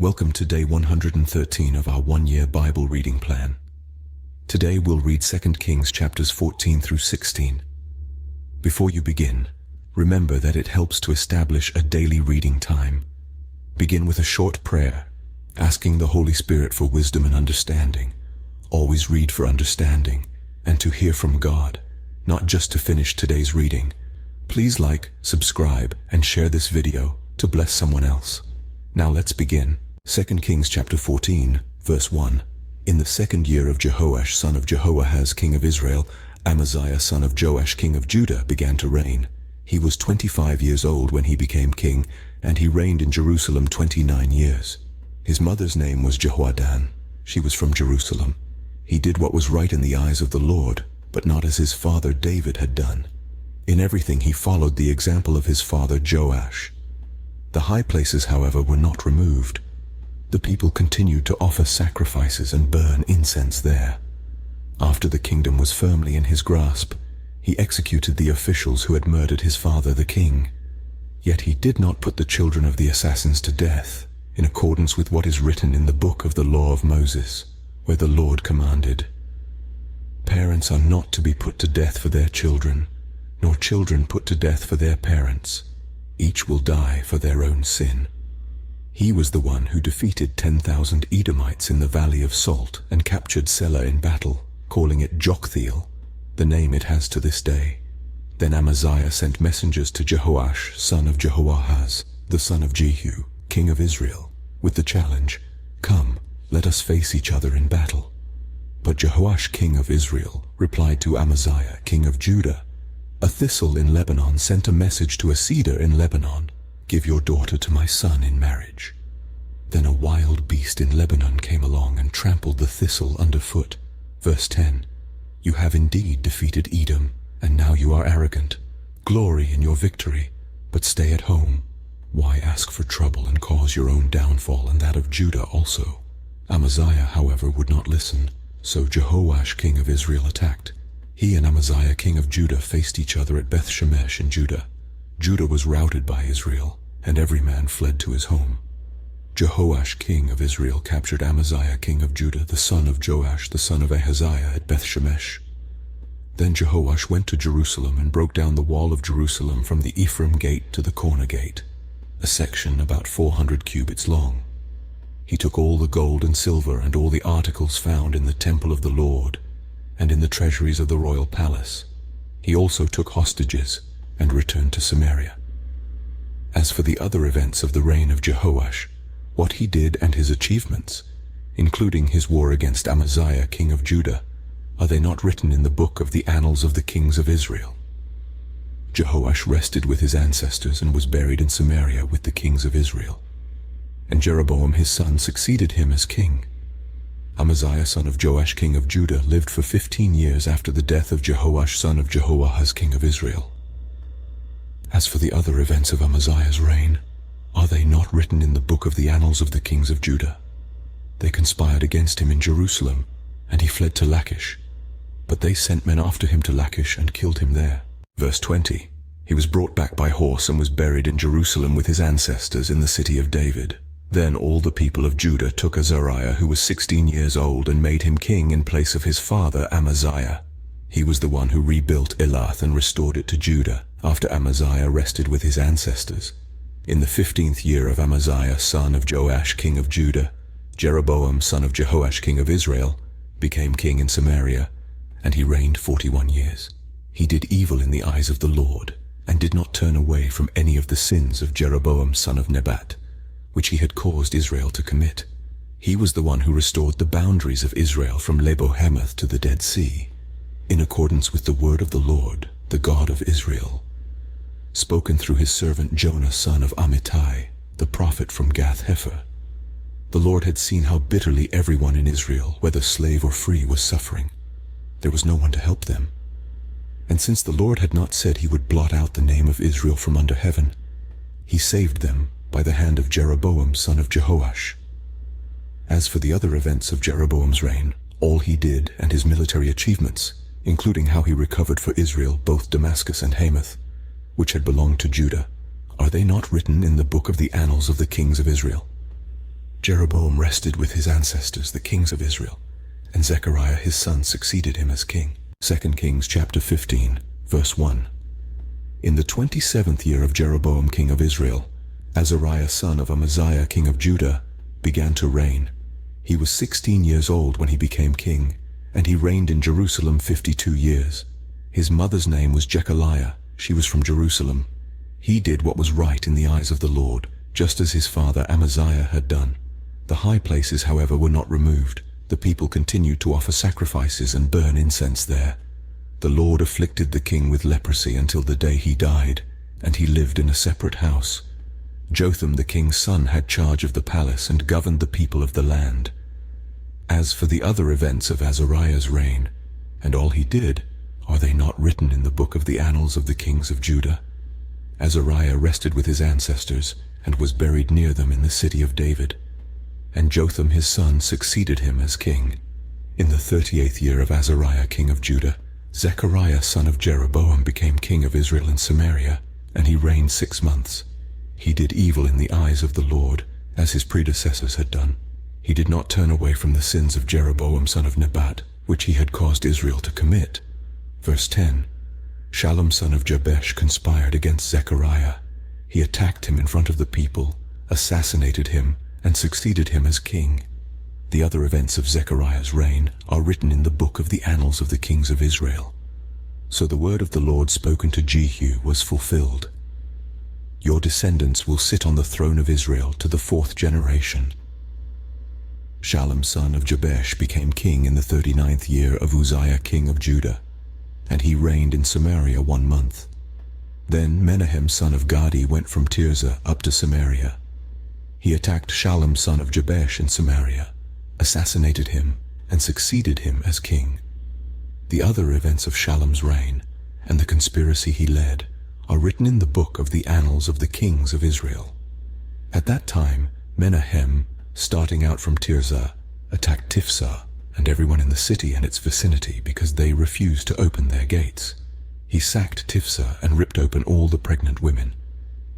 Welcome to day 113 of our one-year Bible reading plan. Today we'll read 2 Kings chapters 14 through 16. Before you begin, remember that it helps to establish a daily reading time. Begin with a short prayer, asking the Holy Spirit for wisdom and understanding. Always read for understanding and to hear from God, not just to finish today's reading. Please like, subscribe, and share this video to bless someone else. Now let's begin. 2 Kings chapter 14, verse 1. In the second year of Jehoash son of Jehoahaz king of Israel, Amaziah son of Joash king of Judah began to reign. He was 25 years old when he became king, and he reigned in Jerusalem 29 years. His mother's name was Jehoadan. She was from Jerusalem. He did what was right in the eyes of the Lord, but not as his father David had done. In everything he followed the example of his father Joash. The high places, however, were not removed. The people continued to offer sacrifices and burn incense there. After the kingdom was firmly in his grasp, he executed the officials who had murdered his father the king. Yet he did not put the children of the assassins to death, in accordance with what is written in the book of the law of Moses, where the Lord commanded, "Parents are not to be put to death for their children, nor children put to death for their parents. Each will die for their own sin." He was the one who defeated 10,000 Edomites in the Valley of Salt and captured Selah in battle, calling it Joktheel, the name it has to this day. Then Amaziah sent messengers to Jehoash, son of Jehoahaz, the son of Jehu, king of Israel, with the challenge, "Come, let us face each other in battle." But Jehoash, king of Israel, replied to Amaziah, king of Judah, "A thistle in Lebanon sent a message to a cedar in Lebanon, 'Give your daughter to my son in marriage.' Then a wild beast in Lebanon came along and trampled the thistle underfoot." Verse 10. "You have indeed defeated Edom, and now you are arrogant. Glory in your victory, but stay at home. Why ask for trouble and cause your own downfall and that of Judah also?" Amaziah, however, would not listen, so Jehoash, king of Israel, attacked. He and Amaziah, king of Judah, faced each other at Beth Shemesh in Judah. Judah was routed by Israel, and every man fled to his home. Jehoash, king of Israel, captured Amaziah, king of Judah, the son of Joash, the son of Ahaziah, at Beth Shemesh. Then Jehoash went to Jerusalem and broke down the wall of Jerusalem from the Ephraim gate to the corner gate, a section about 400 cubits long. He took all the gold and silver and all the articles found in the temple of the Lord and in the treasuries of the royal palace. He also took hostages and returned to Samaria. As for the other events of the reign of Jehoash, what he did and his achievements, including his war against Amaziah, king of Judah, are they not written in the book of the annals of the kings of Israel? Jehoash rested with his ancestors and was buried in Samaria with the kings of Israel. And Jeroboam his son succeeded him as king. Amaziah son of Joash king of Judah lived for 15 years after the death of Jehoash son of Jehoahaz king of Israel. As for the other events of Amaziah's reign, are they not written in the book of the annals of the kings of Judah? They conspired against him in Jerusalem, and he fled to Lachish. But they sent men after him to Lachish and killed him there. Verse 20. He was brought back by horse and was buried in Jerusalem with his ancestors in the city of David. Then all the people of Judah took Azariah, who was 16 years old, and made him king in place of his father Amaziah. He was the one who rebuilt Elath and restored it to Judah, after Amaziah rested with his ancestors. In the 15th year of Amaziah, son of Joash, king of Judah, Jeroboam, son of Jehoash, king of Israel, became king in Samaria, and he reigned 41 years. He did evil in the eyes of the Lord, and did not turn away from any of the sins of Jeroboam, son of Nebat, which he had caused Israel to commit. He was the one who restored the boundaries of Israel from Lebo-Hamath to the Dead Sea, in accordance with the word of the Lord, the God of Israel, spoken through his servant Jonah son of Amittai, the prophet from Gath-Hepher. The Lord had seen how bitterly everyone in Israel, whether slave or free, was suffering. There was no one to help them. And since the Lord had not said he would blot out the name of Israel from under heaven, he saved them by the hand of Jeroboam son of Jehoash. As for the other events of Jeroboam's reign, all he did and his military achievements, including how he recovered for Israel both Damascus and Hamath, which had belonged to Judah, are they not written in the book of the annals of the kings of Israel? Jeroboam rested with his ancestors, the kings of Israel, and Zechariah his son succeeded him as king. 2 Kings chapter 15, verse 1. In the 27th year of Jeroboam king of Israel, Azariah son of Amaziah king of Judah began to reign. He was 16 years old when he became king, and he reigned in Jerusalem 52 years. His mother's name was Jechaliah. She was from Jerusalem. He did what was right in the eyes of the Lord, just as his father Amaziah had done. The high places, however, were not removed. The people continued to offer sacrifices and burn incense there. The Lord afflicted the king with leprosy until the day he died, and he lived in a separate house. Jotham the king's son had charge of the palace and governed the people of the land. As for the other events of Azariah's reign, and all he did, are they not written in the book of the annals of the kings of Judah? Azariah rested with his ancestors, and was buried near them in the city of David. And Jotham his son succeeded him as king. In the 38th year of Azariah king of Judah, Zechariah son of Jeroboam became king of Israel in Samaria, and he reigned 6 months. He did evil in the eyes of the Lord, as his predecessors had done. He did not turn away from the sins of Jeroboam son of Nebat, which he had caused Israel to commit. Verse 10. Shallum son of Jabesh conspired against Zechariah. He attacked him in front of the people, assassinated him, and succeeded him as king. The other events of Zechariah's reign are written in the book of the annals of the kings of Israel. So the word of the Lord spoken to Jehu was fulfilled. Your descendants will sit on the throne of Israel to the 4th generation. Shallum son of Jabesh became king in the 39th year of Uzziah king of Judah, and he reigned in Samaria 1 month. Then Menahem son of Gadi went from Tirzah up to Samaria. He attacked Shallum son of Jabesh in Samaria, assassinated him, and succeeded him as king. The other events of Shallum's reign, and the conspiracy he led, are written in the book of the annals of the kings of Israel. At that time, Menahem, starting out from Tirzah, attacked Tifsah and everyone in the city and its vicinity because they refused to open their gates. He sacked Tifsah and ripped open all the pregnant women.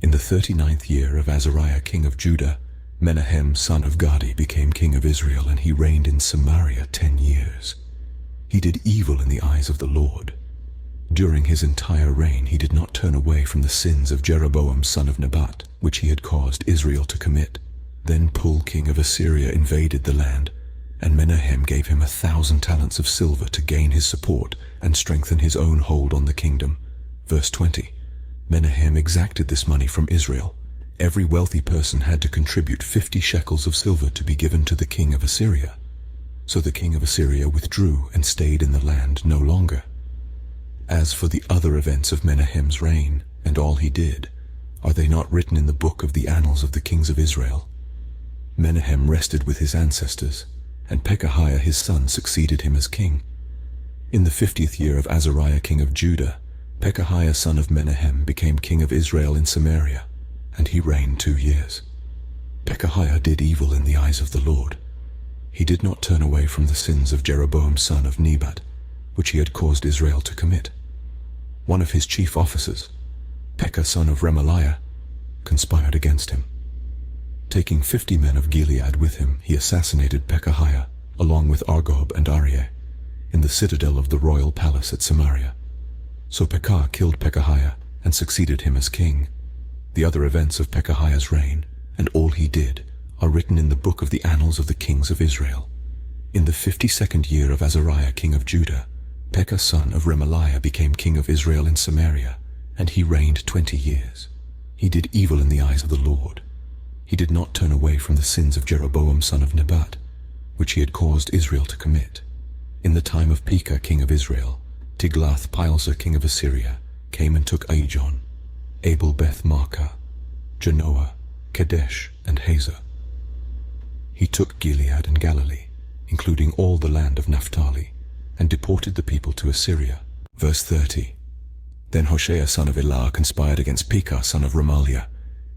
In the 39th year of Azariah king of Judah, Menahem son of Gadi became king of Israel, and he reigned in Samaria 10 years. He did evil in the eyes of the Lord. During his entire reign he did not turn away from the sins of Jeroboam son of Nebat, which he had caused Israel to commit. Then Pul king of Assyria invaded the land, and Menahem gave him 1,000 talents of silver to gain his support and strengthen his own hold on the kingdom. Verse 20. Menahem exacted this money from Israel. Every wealthy person had to contribute 50 shekels of silver to be given to the king of Assyria. So the king of Assyria withdrew and stayed in the land no longer. As for the other events of Menahem's reign, and all he did, are they not written in the book of the annals of the kings of Israel? Menahem rested with his ancestors, and Pekahiah his son succeeded him as king. In the 50th year of Azariah king of Judah, Pekahiah son of Menahem became king of Israel in Samaria, and he reigned 2 years. Pekahiah did evil in the eyes of the Lord. He did not turn away from the sins of Jeroboam son of Nebat, which he had caused Israel to commit. One of his chief officers, Pekah son of Remaliah, conspired against him. Taking 50 men of Gilead with him, he assassinated Pekahiah, along with Argob and Arieh, in the citadel of the royal palace at Samaria. So Pekah killed Pekahiah and succeeded him as king. The other events of Pekahiah's reign, and all he did, are written in the book of the annals of the kings of Israel. In the 52nd year of Azariah king of Judah, Pekah son of Remaliah became king of Israel in Samaria, and he reigned 20 years. He did evil in the eyes of the Lord. He did not turn away from the sins of Jeroboam son of Nebat, which he had caused Israel to commit. In the time of Pekah king of Israel, Tiglath-Pileser king of Assyria came and took Aijon, Abel-Beth-Maachah, Janoah, Kadesh, and Hazor. He took Gilead and Galilee, including all the land of Naphtali, and deported the people to Assyria. Verse 30. Then Hoshea son of Elah conspired against Pekah son of Remaliah.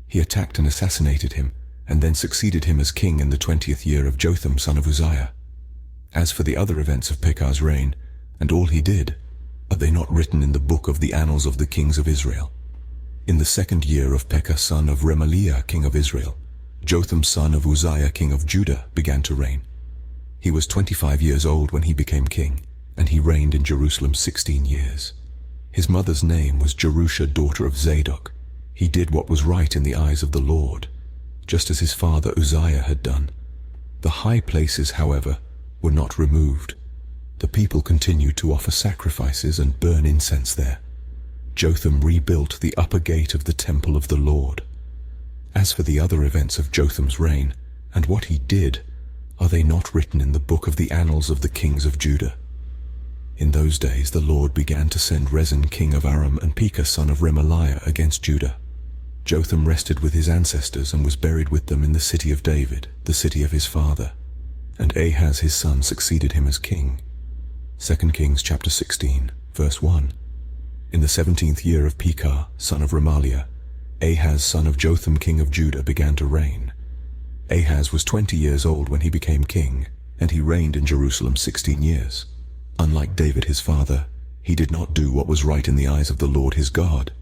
He attacked and assassinated him, and then succeeded him as king in the 20th year of Jotham son of Uzziah. As for the other events of Pekah's reign, and all he did, are they not written in the book of the annals of the kings of Israel? In the 2nd year of Pekah son of Remaliah king of Israel, Jotham son of Uzziah king of Judah began to reign. He was 25 years old when he became king, and he reigned in Jerusalem 16 years. His mother's name was Jerusha, daughter of Zadok. He did what was right in the eyes of the Lord, just as his father Uzziah had done. The high places, however, were not removed. The people continued to offer sacrifices and burn incense there. Jotham rebuilt the upper gate of the temple of the Lord. As for the other events of Jotham's reign, and what he did, are they not written in the book of the annals of the kings of Judah? In those days the Lord began to send Rezin king of Aram and Pekah son of Remaliah against Judah. Jotham rested with his ancestors and was buried with them in the city of David, the city of his father. And Ahaz his son succeeded him as king. 2 Kings chapter 16, verse 1. In the 17th year of Pekah, son of Remaliah, Ahaz son of Jotham king of Judah began to reign. Ahaz was 20 years old when he became king, and he reigned in Jerusalem 16 years. Unlike David his father, he did not do what was right in the eyes of the Lord his God.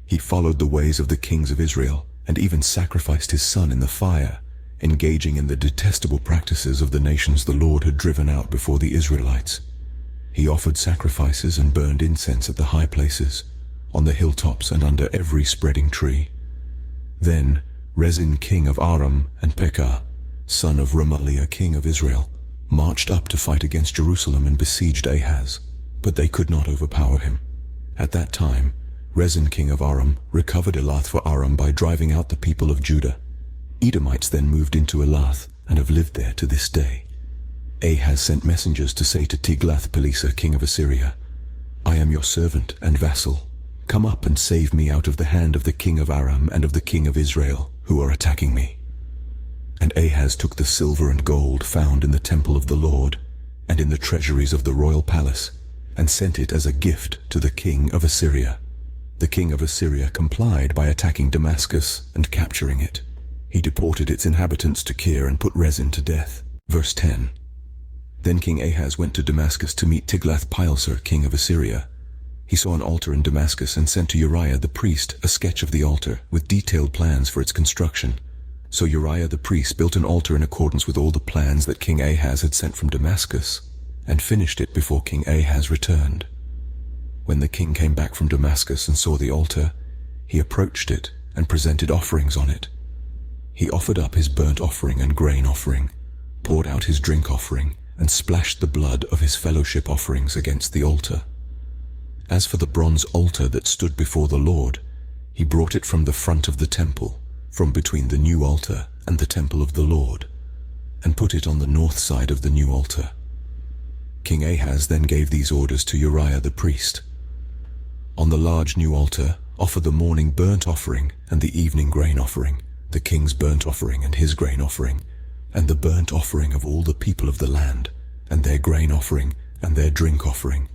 He followed the ways of the kings of Israel, and even sacrificed his son in the fire, engaging in the detestable practices of the nations the Lord had driven out before the Israelites. He offered sacrifices and burned incense at the high places, on the hilltops and under every spreading tree. Then Rezin king of Aram and Pekah, son of Remaliah king of Israel, marched up to fight against Jerusalem and besieged Ahaz, but they could not overpower him. At that time, Rezin king of Aram recovered Elath for Aram by driving out the people of Judah. Edomites then moved into Elath and have lived there to this day. Ahaz sent messengers to say to Tiglath-Pileser king of Assyria, "I am your servant and vassal. Come up and save me out of the hand of the king of Aram and of the king of Israel, who are attacking me." And Ahaz took the silver and gold found in the temple of the Lord and in the treasuries of the royal palace, and sent it as a gift to the king of Assyria. The king of Assyria complied by attacking Damascus and capturing it. He deported its inhabitants to Kir and put Rezin to death. Verse 10. Then King Ahaz went to Damascus to meet Tiglath-Pileser king of Assyria. He saw an altar in Damascus and sent to Uriah the priest a sketch of the altar with detailed plans for its construction. So Uriah the priest built an altar in accordance with all the plans that King Ahaz had sent from Damascus, and finished it before King Ahaz returned. When the king came back from Damascus and saw the altar, he approached it and presented offerings on it. He offered up his burnt offering and grain offering, poured out his drink offering, and splashed the blood of his fellowship offerings against the altar. As for the bronze altar that stood before the Lord, he brought it from the front of the temple, from between the new altar and the temple of the Lord, and put it on the north side of the new altar. King Ahaz then gave these orders to Uriah the priest. On the large new altar, offer the morning burnt offering and the evening grain offering, the king's burnt offering and his grain offering, and the burnt offering of all the people of the land, and their grain offering and their drink offering.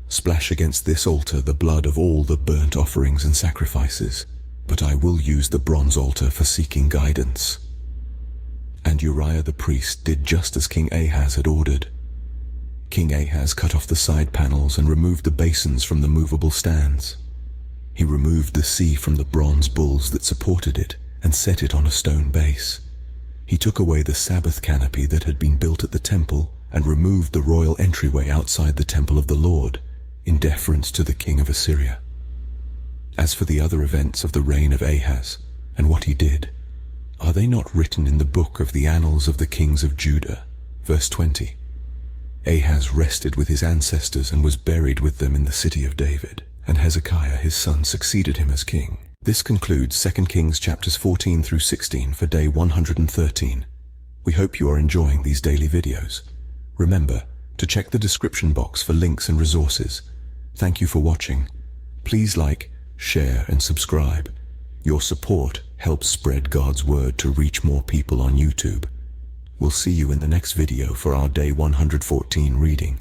Splash against this altar the blood of all the burnt offerings and sacrifices, but I will use the bronze altar for seeking guidance. And Uriah the priest did just as King Ahaz had ordered. King Ahaz cut off the side panels and removed the basins from the movable stands. He removed the sea from the bronze bulls that supported it and set it on a stone base. He took away the Sabbath canopy that had been built at the temple and removed the royal entryway outside the temple of the Lord, in deference to the king of Assyria. As for the other events of the reign of Ahaz, and what he did, are they not written in the book of the annals of the kings of Judah? Verse 20. Ahaz rested with his ancestors and was buried with them in the city of David, and Hezekiah his son succeeded him as king. This concludes 2 Kings chapters 14 through 16 for day 113. We hope you are enjoying these daily videos. Remember to check the description box for links and resources. Thank you for watching. Please like, share, and subscribe. Your support helps spread God's word to reach more people on YouTube. We'll see you in the next video for our day 114 reading.